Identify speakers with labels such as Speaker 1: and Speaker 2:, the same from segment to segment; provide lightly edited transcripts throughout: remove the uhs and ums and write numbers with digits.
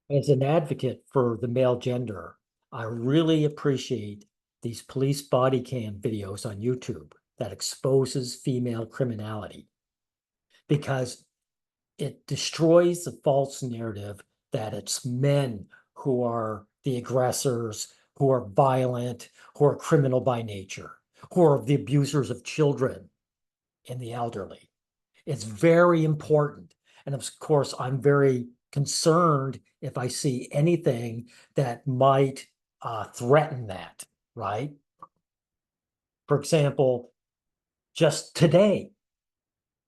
Speaker 1: As an advocate for the male gender, I really appreciate these police body cam videos on YouTube that exposes female criminality because it destroys the false narrative that it's men who are the aggressors, who are violent, who are criminal by nature, who are the abusers of children and the elderly. It's very important. And of course, I'm very concerned if I see anything that might threaten that, right? For example, just today,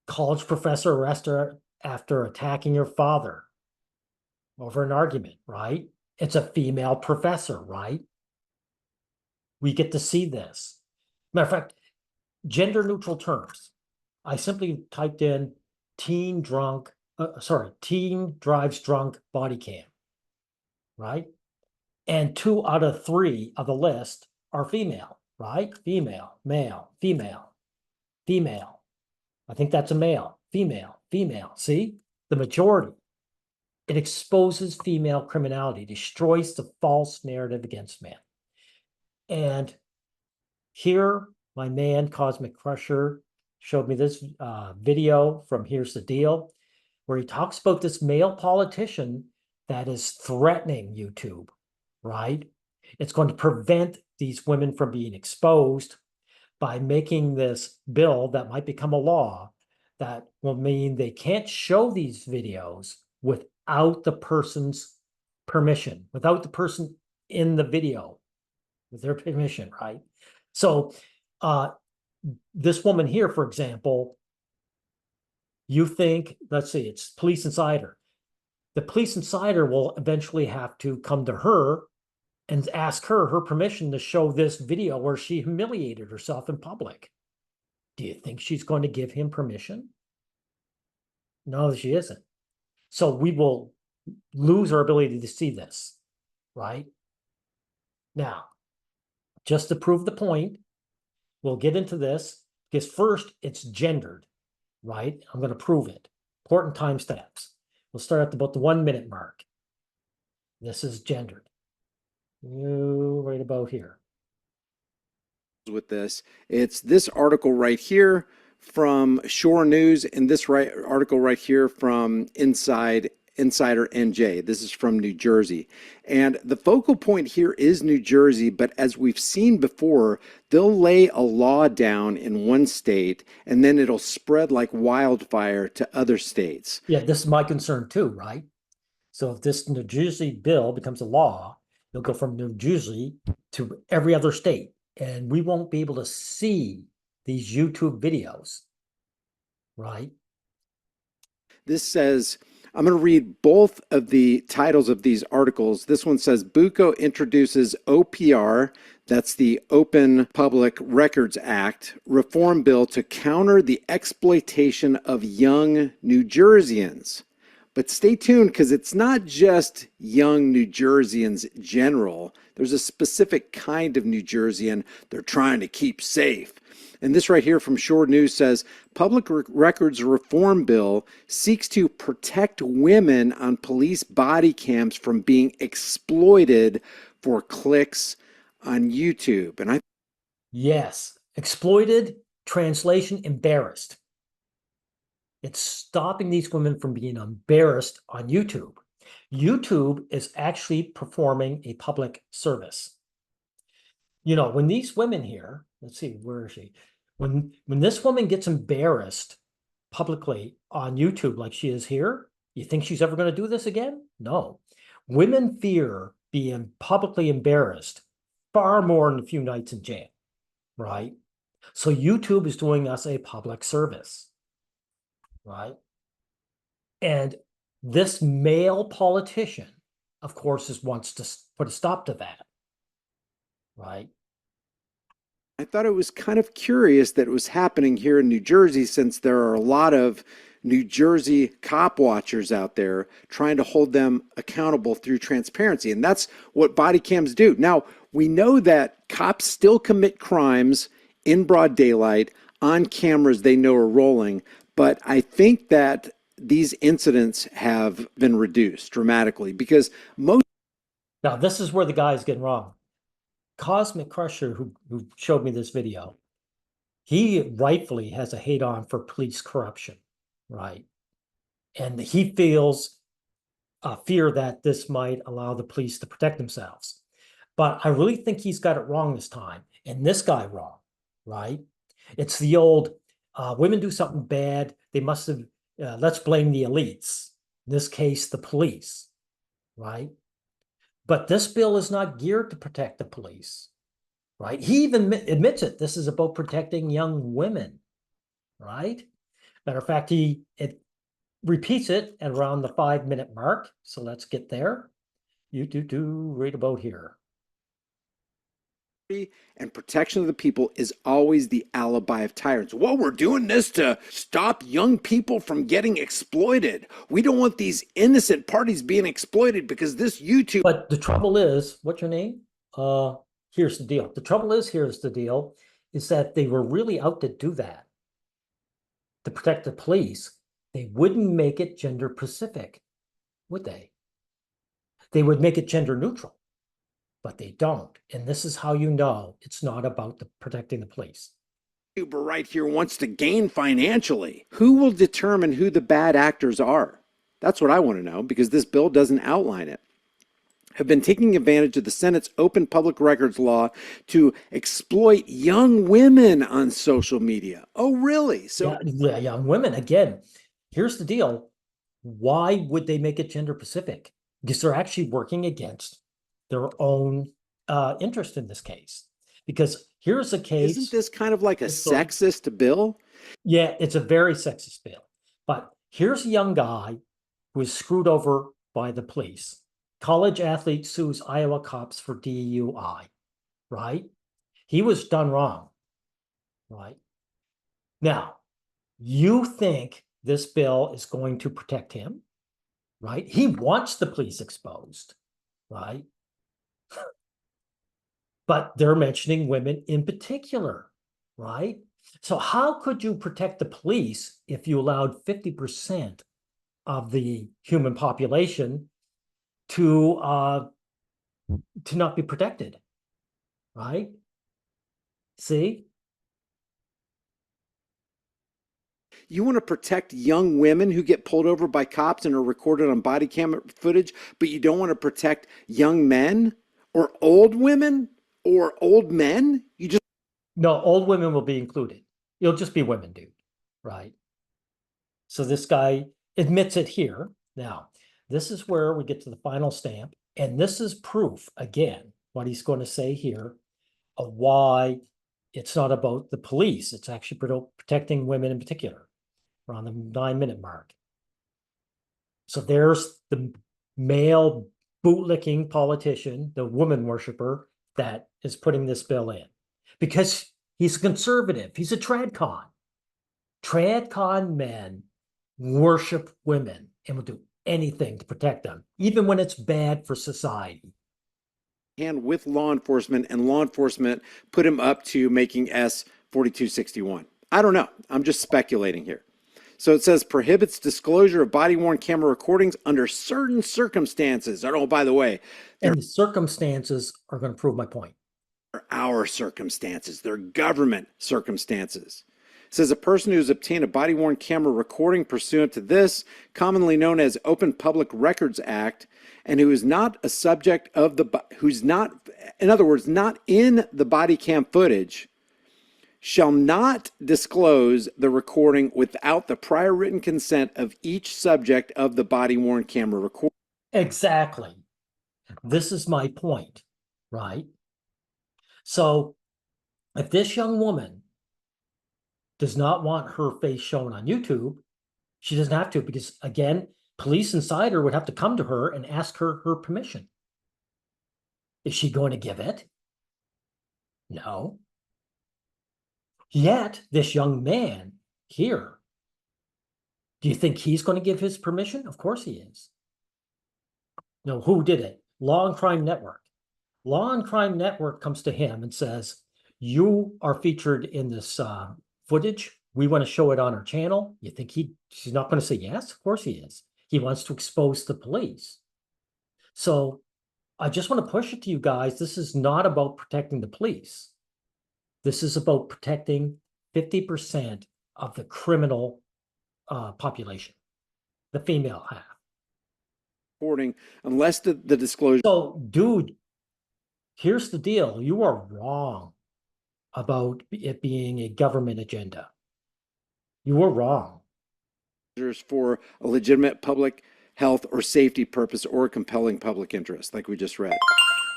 Speaker 1: college professor arrested after attacking your father over an argument, right? It's a female professor, right? We get to see this. Matter of fact, gender neutral terms. I simply typed in teen drives drunk body cam, right? And 2 out of 3 of the list are female, right? Female, male, female, female. I think that's a male, female, female. See, the majority. It exposes female criminality, destroys the false narrative against men. And here, my man, Cosmic Crusher, showed me this video from Here's the Deal, where he talks about this male politician that is threatening YouTube, right? It's going to prevent these women from being exposed by making this bill that might become a law that will mean they can't show these videos without the person's permission, without the person in the video with their permission, right? So this woman here, for example, you think, let's see, it's Police Insider. The Police Insider will eventually have to come to her and ask her permission to show this video where she humiliated herself in public. Do you think she's going to give him permission? No, she isn't. So we will lose our ability to see this, right? Now, just to prove the point, we'll get into this because first it's gendered, right? I'm going to prove it. Important timestamps. We'll start at about the 1 minute mark. This is gendered. Right about here.
Speaker 2: With this, it's this article right here from Shore News and this article right here from Insider NJ. This is from New Jersey. And the focal point here is New Jersey, but as we've seen before, they'll lay a law down in one state and then it'll spread like wildfire to other states.
Speaker 1: Yeah, this is my concern too, right? So if this New Jersey bill becomes a law, it'll go from New Jersey to every other state, and we won't be able to see these YouTube videos, right?
Speaker 2: This says, I'm going to read both of the titles of these articles. This one says, Bucco introduces OPR, that's the Open Public Records Act, reform bill to counter the exploitation of young New Jerseyans. But stay tuned because it's not just young New Jerseyans general. There's a specific kind of New Jerseyan they're trying to keep safe. And this right here from Shore News says, Public Records Reform Bill seeks to protect women on police body cams from being exploited for clicks on YouTube. And
Speaker 1: Yes, exploited, translation, embarrassed. It's stopping these women from being embarrassed on YouTube. YouTube is actually performing a public service. You know, when these women here, let's see, where is she? When this woman gets embarrassed publicly on YouTube like she is here, you think she's ever going to do this again? No. Women fear being publicly embarrassed far more than a few nights in jail, right? So YouTube is doing us a public service. Right? And this male politician, of course, wants to put a stop to that. Right?
Speaker 2: I thought it was kind of curious that it was happening here in New Jersey, since there are a lot of New Jersey cop watchers out there trying to hold them accountable through transparency. And that's what body cams do. Now, we know that cops still commit crimes in broad daylight on cameras they know are rolling. But I think that these incidents have been reduced dramatically because most.
Speaker 1: Now, this is where the guy's getting wrong. Cosmic Crusher, who showed me this video, he rightfully has a hate on for police corruption, right? And he feels fear that this might allow the police to protect themselves. But I really think he's got it wrong this time, and this guy wrong, right? It's the old women do something bad, they must have, let's blame the elites. In this case, the police, right? But this bill is not geared to protect the police, right? He even admits it. This is about protecting young women, right? Matter of fact, it repeats it at around the 5-minute mark. So let's get there. You do right about here.
Speaker 2: And protection of the people is always the alibi of tyrants. Well, we're doing this to stop young people from getting exploited. We don't want these innocent parties being exploited because this YouTube.
Speaker 1: But the trouble is, what's your name? Here's the deal. The trouble is, here's the deal, is that they were really out to do that, to protect the police. They wouldn't make it gender specific, would they? They would make it gender neutral, but they don't. And this is how you know it's not about protecting the police.
Speaker 2: YouTuber right here wants to gain financially. Who will determine who the bad actors are? That's what I want to know because this bill doesn't outline it. Have been taking advantage of the Senate's open public records law to exploit young women on social media. Oh, really? So
Speaker 1: yeah, young women, again, here's the deal. Why would they make it gender specific? Because they're actually working against their own interest in this case. Because here's a case.
Speaker 2: Isn't this kind of like a sexist bill?
Speaker 1: Yeah, it's a very sexist bill. But here's a young guy who was screwed over by the police. College athlete sues Iowa cops for DUI, right? He was done wrong, right? Now, you think this bill is going to protect him, right? He wants the police exposed, right? But they're mentioning women in particular, right? So how could you protect the police if you allowed 50% of the human population to not be protected, right? See?
Speaker 2: You want to protect young women who get pulled over by cops and are recorded on body camera footage, but you don't want to protect young men or old women or old men? You just.
Speaker 1: No, old women will be included. It'll just be women, dude, right? So this guy admits it here. Now, this is where we get to the final stamp, and this is proof, again, what he's going to say here of why it's not about the police. It's actually protecting women in particular, around the 9-minute mark. So there's the male bootlicking politician, the woman worshiper that is putting this bill in because he's conservative. He's a tradcon. Tradcon men worship women and will do anything to protect them, even when it's bad for society.
Speaker 2: And with law enforcement, and law enforcement put him up to making S 4261. I don't know. I'm just speculating here. So it says prohibits disclosure of body-worn camera recordings under certain circumstances. Oh, by the way,
Speaker 1: and the circumstances are going to prove my point.
Speaker 2: They're our circumstances. They're government circumstances. It says a person who's obtained a body-worn camera recording pursuant to this, commonly known as Open Public Records Act, and who is not a subject of who's not, in other words, not in the body cam footage, shall not disclose the recording without the prior written consent of each subject of the body-worn camera recording.
Speaker 1: Exactly. This is my point, right? So if this young woman does not want her face shown on YouTube, she doesn't have to, because again, Police Insider would have to come to her and ask her permission. Is she going to give it? No. Yet this young man here, do you think he's going to give his permission? Of course he is. No, who did it? Law and Crime Network. Law and Crime Network comes to him and says, you are featured in this footage. we want to show it on our channel? You think she's not going to say yes? Of course he is. He wants to expose the police. So I just want to push it to you guys. This is not about protecting the police. This is about protecting 50% of the criminal population, the female half.
Speaker 2: Reporting, unless the disclosure.
Speaker 1: So, dude, here's the deal. You are wrong about it being a government agenda. You are wrong.
Speaker 2: For a legitimate public health or safety purpose or compelling public interest, like we just read.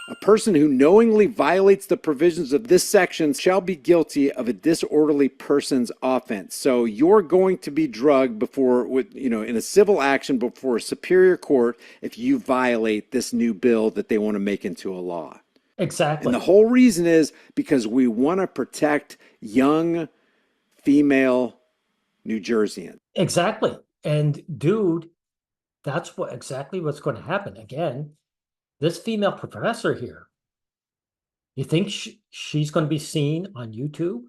Speaker 2: A person who knowingly violates the provisions of this section shall be guilty of a disorderly person's offense. So you're going to be drugged before, in a civil action before a superior court if you violate this new bill that they want to make into a law.
Speaker 1: Exactly.
Speaker 2: And the whole reason is because we want to protect young female New Jerseyans.
Speaker 1: Exactly. And dude, that's exactly what's going to happen. Again, this female professor here, you think she's going to be seen on YouTube?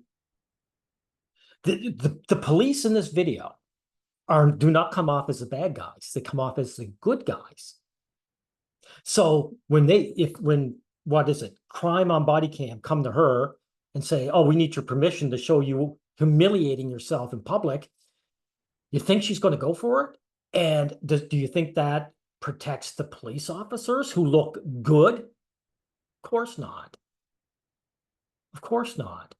Speaker 1: The police in this video do not come off as the bad guys. They come off as the good guys. So when what is it? Crime on Bodycam come to her and say, oh, we need your permission to show you humiliating yourself in public. You think she's going to go for it? And do you think that protects the police officers who look good? Of course not. Of course not.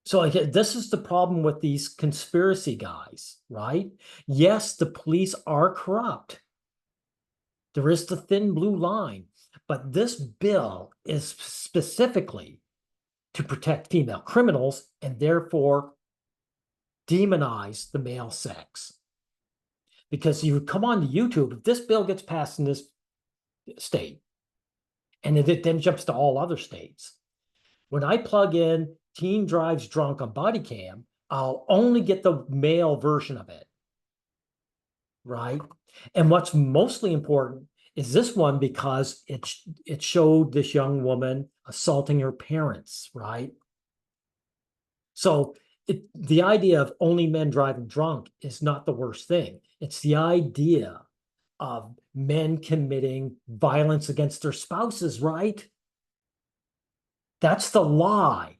Speaker 1: So this is the problem with these conspiracy guys, right? Yes, the police are corrupt. There is the thin blue line, but this bill is specifically to protect female criminals and therefore demonize the male sex. Because you come on to YouTube, if this bill gets passed in this state, and it then jumps to all other states, when I plug in teen drives drunk on Bodycam, I'll only get the male version of it, right? And what's mostly important is this one because it showed this young woman assaulting her parents, right? So the idea of only men driving drunk is not the worst thing. It's the idea of men committing violence against their spouses, right? That's the lie.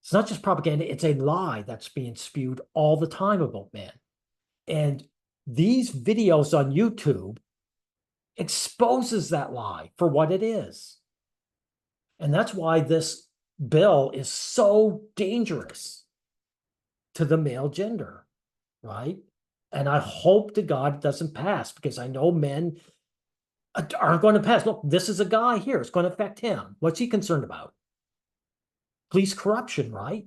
Speaker 1: It's not just propaganda, it's a lie that's being spewed all the time about men. And these videos on YouTube exposes that lie for what it is. And that's why this bill is so dangerous to the male gender, right? And I hope to God it doesn't pass because I know men aren't going to pass. Look, this is a guy here. It's going to affect him. What's he concerned about? Police corruption, right?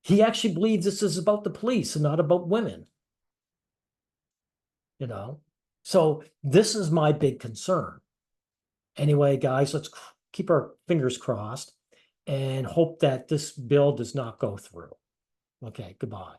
Speaker 1: He actually believes this is about the police and not about women. So this is my big concern. Anyway, guys, let's keep our fingers crossed and hope that this bill does not go through. Okay, goodbye.